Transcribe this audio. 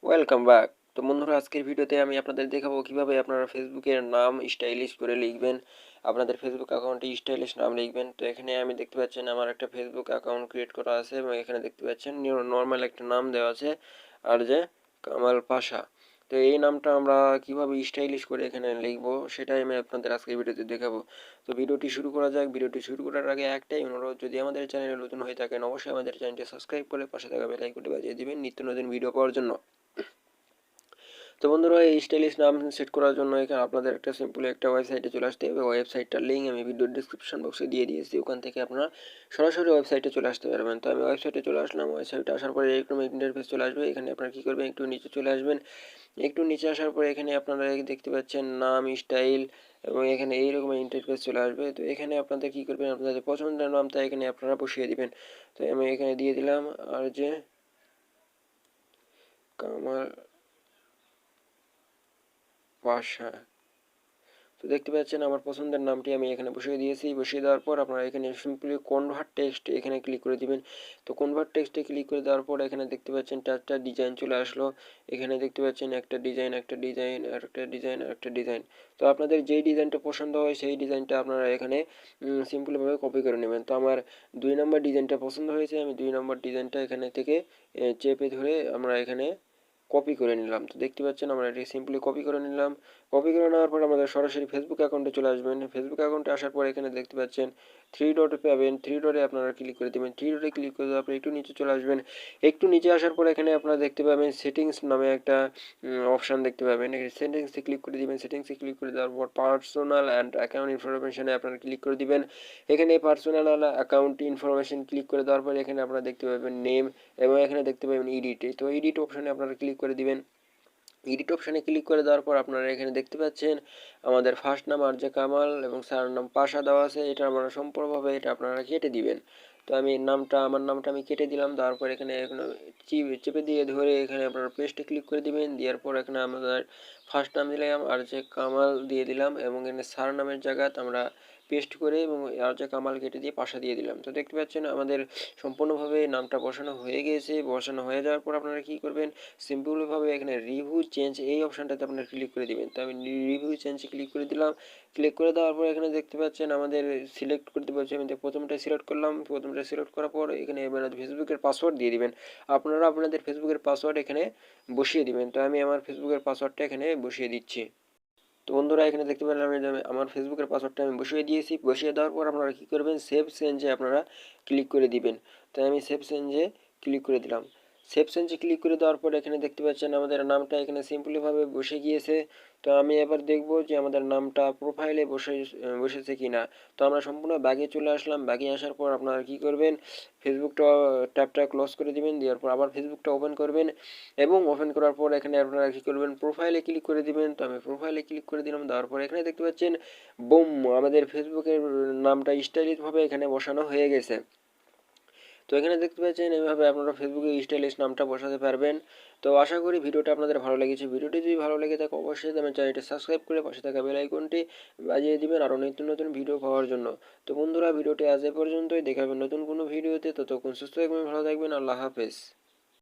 Welcome back. তো বন্ধুরা, আজকের ভিডিওতে আমি আপনাদের দেখাবো কিভাবে আপনারা ফেসবুকের নাম স্টাইলিশ করে লিখবেন। আপনাদের ফেসবুক অ্যাকাউন্টে স্টাইলিশ নাম লিখবেন। তো এখানে আমি দেখতে পাচ্ছেন আমার একটা ফেসবুক অ্যাকাউন্ট ক্রিয়েট করা আছে এবং এখানে দেখতে পাচ্ছেন নর্মাল একটা নাম দেওয়া আছে, 𝗗𝗛𝗂𝘂𝗧। তো এই নামটা আমরা কিভাবে স্টাইলিশ করে এখানে লিখবো সেটাই আমি আপনাদের আজকের ভিডিওতে দেখাবো। তো ভিডিওটি শুরু করা যাক। ভিডিওটি শুরু করার আগে একটাই অনুরোধ, যদি আমাদের চ্যানেলে নতুন হয়ে থাকেন অবশ্যই আমাদের চ্যানেলটি সাবস্ক্রাইব করে পাশে থাকা বেল আইকনটি বাজিয়ে দিবেন নিত্য নতুন ভিডিও পাওয়ার জন্য। তো বন্ধুরা, এই স্টাইলিশ নাম সেট করার জন্য এখানে আপনাদের একটা সিম্পলি একটা ওয়েবসাইটে চলে আসতে হবে। ওয়েবসাইটটার লিঙ্ক আমি ভিডিওর ডিসক্রিপশন বক্সে দিয়ে দিয়েছি, ওখান থেকে আপনারা সরাসরি ওয়েবসাইটে চলে আসতে পারবেন। তো আমি ওয়েবসাইটে চলে আসলাম। ওয়েবসাইটে আসার পরে এরকম ইন্টারফেস চলে আসবে। এখানে আপনারা কী করবেন, একটু নিচে চলে আসবেন। একটু নিচে আসার পরে এখানে আপনারা দেখতে পাচ্ছেন নাম স্টাইল এবং এখানে এইরকম ইন্টারফেস চলে আসবে। তো এখানে আপনাদের কী করবেন, আপনাদের পছন্দের নামটা এখানে আপনারা বসিয়ে দিবেন। তো আমি এখানে দিয়ে দিলাম 𝗗𝗛𝗂𝘂𝗶𝗏। তো দেখতে পাচ্ছেন আমার পছন্দের নামটি আমি এখানে বসিয়ে দিয়েছি। বসিয়ে দেওয়ার পর আপনারা এখানে সিম্পলি কনভার্ট টেক্সট এখানে ক্লিক করে দিবেন। তো কনভার্ট টেক্সটে ক্লিক করে দেওয়ার পর এখানে দেখতে পাচ্ছেন চারটা ডিজাইন চলে আসলো। এখানে দেখতে পাচ্ছেন একটা ডিজাইন, একটা ডিজাইন, আর একটা ডিজাইন, আর একটা ডিজাইন। তো আপনাদের যেই ডিজাইনটা পছন্দ হয় সেই ডিজাইনটা আপনারা এখানে সিম্পলভাবে কপি করে নেবেন। তো আমার 2 নম্বর ডিজাইনটা পছন্দ হয়েছে, আমি 2 নম্বর ডিজাইনটা এখানে থেকে চেপে ধরে আমরা এখানে কপি করে নিলাম। তো দেখতে পাচ্ছেন আমরা এটি সিম্পলি কপি করে নিলাম। কপি করে নেওয়ার পর আমাদের সরাসরি ফেসবুক অ্যাকাউন্টে চলে আসবেন। ফেসবুক অ্যাকাউন্টে আসার পর এখানে দেখতে পাচ্ছেন 3 ডট পাবেন। 3 ডটে আপনারা ক্লিক করে দেবেন। 3 ডটে ক্লিক করে দেওয়ার পর একটু নিচে চলে আসবেন। একটু নিচে আসার পর এখানে আপনারা দেখতে পাবেন সেটিংস নামে একটা অপশান দেখতে পাবেন। এই সেটিংসে ক্লিক করে দিবেন। সেটিংসে ক্লিক করে দেওয়ার পর পার্সোনাল অ্যান্ড অ্যাকাউন্ট ইনফরমেশনে আপনারা ক্লিক করে দিবেন। এখানে পার্সোনাল অ্যাকাউন্ট ইনফরমেশন ক্লিক করে দেওয়ার পর এখানে আপনারা দেখতে পাবেন নেম এবং এখানে দেখতে পাবেন এডিট। তো এডিট অপশানে আপনারা ক্লিক করে দিবেন। এডিট অপশানে ক্লিক করে দেওয়ার পর আপনারা এখানে দেখতে পাচ্ছেন আমাদের ফার্স্ট নাম 𝗗𝗔𝗦𝗛𝗧 কামাল এবং স্যার নাম পাশা দেওয়া আছে। এটা আপনারা সম্পূর্ণভাবে এটা আপনারা কেটে দিবেন। তো আমি আমার নামটা আমি কেটে দিলাম। দেওয়ার পর এখানে চেপে দিয়ে ধরে এখানে আপনারা পেস্টে ক্লিক করে দিবেন। দেওয়ার পর এখানে আমাদের ফার্স্ট নাম দিলাম 𝗗𝗔𝗦𝗛𝗧 কামাল দিয়ে দিলাম এবং এখানে স্যার নামের জায়গাতে আমরা পেস্ট করে এবং 𝗗𝗔𝗦𝗛𝗧 কামাল কেটে দিয়ে পাশা দিয়ে দিলাম। তো দেখতে পাচ্ছেন আমাদের সম্পূর্ণভাবে নামটা বসানো হয়ে গিয়েছে। বসানো হয়ে যাওয়ার পর আপনারা কী করবেন, সিম্পলভাবে এখানে রিভিউ চেঞ্জ এই অপশানটাতে আপনারা ক্লিক করে দিবেন। তো আমি রিভিউ চেঞ্জে ক্লিক করে দিলাম। ক্লিক করে দেওয়ার পর এখানে দেখতে পাচ্ছেন আমাদের সিলেক্ট করতে বলছে। আমি প্রথমটা সিলেক্ট করলাম। প্রথমটা সিলেক্ট করার পর এখানে ফেসবুকের পাসওয়ার্ড দিয়ে দিবেন। আপনারা আপনাদের ফেসবুকের পাসওয়ার্ড এখানে বসিয়ে দিবেন। তো আমি আমার ফেসবুকের পাসওয়ার্ডটা এখানে বসিয়ে দিচ্ছি। তো বন্ধুরা, এখানে দেখতে পেলেন আমি আমার ফেসবুকের পাসওয়ার্ডটা আমি বসিয়ে দিয়েছি। বসিয়ে দেওয়ার পর আপনারা কী করবেন, সেভ চেঞ্জে আপনারা ক্লিক করে দিবেন। তো আমি সেভ চেঞ্জে ক্লিক করে দিলাম। সেভ চেঞ্জে ক্লিক করে দেওয়ার পর এখানে দেখতে পাচ্ছেন আমাদের নামটা এখানে সিম্পলিভাবে বসে গিয়েছে। তো আমি এবার দেখব যে আমাদের নামটা প্রোফাইলে বসেছে কি না। তো আমরা সম্পূর্ণ ব্যাগে চলে আসলাম। ব্যাগে আসার পর আপনারা কী করবেন, ফেসবুকটা ট্যাবটা ক্লোজ করে দিবেন। দেওয়ার পর আবার ফেসবুকটা ওপেন করবেন এবং ওপেন করার পর এখানে আপনারা কী করবেন, প্রোফাইলে ক্লিক করে দিবেন। তো আমি প্রোফাইলে ক্লিক করে দিলাম। দেওয়ার পর এখানে দেখতে পাচ্ছেন বুম, আমাদের ফেসবুকের নামটা স্টাইলিশভাবে এখানে বসানো হয়ে গেছে। তো এখানে দেখতে পাচ্ছেন এইভাবে আপনারা ফেসবুকে স্টাইলিশ নামটা বসাতে পারবেন। তো আশা করি ভিডিওটা আপনাদের ভালো লেগেছে। ভিডিওটি যদি ভালো লেগে থাকে অবশ্যই আমার চ্যানেলটি সাবস্ক্রাইব করে পাশে থাকা বেল আইকনটি বাজিয়ে দিবেন আরও নিত্য নতুন ভিডিও পাওয়ার জন্য। তো বন্ধুরা, ভিডিওটি আজ এ পর্যন্তই। দেখা হবে নতুন কোনো ভিডিওতে। ততক্ষণ সুস্থ থাকবেন, ভালো থাকবেন। আল্লাহ হাফেজ।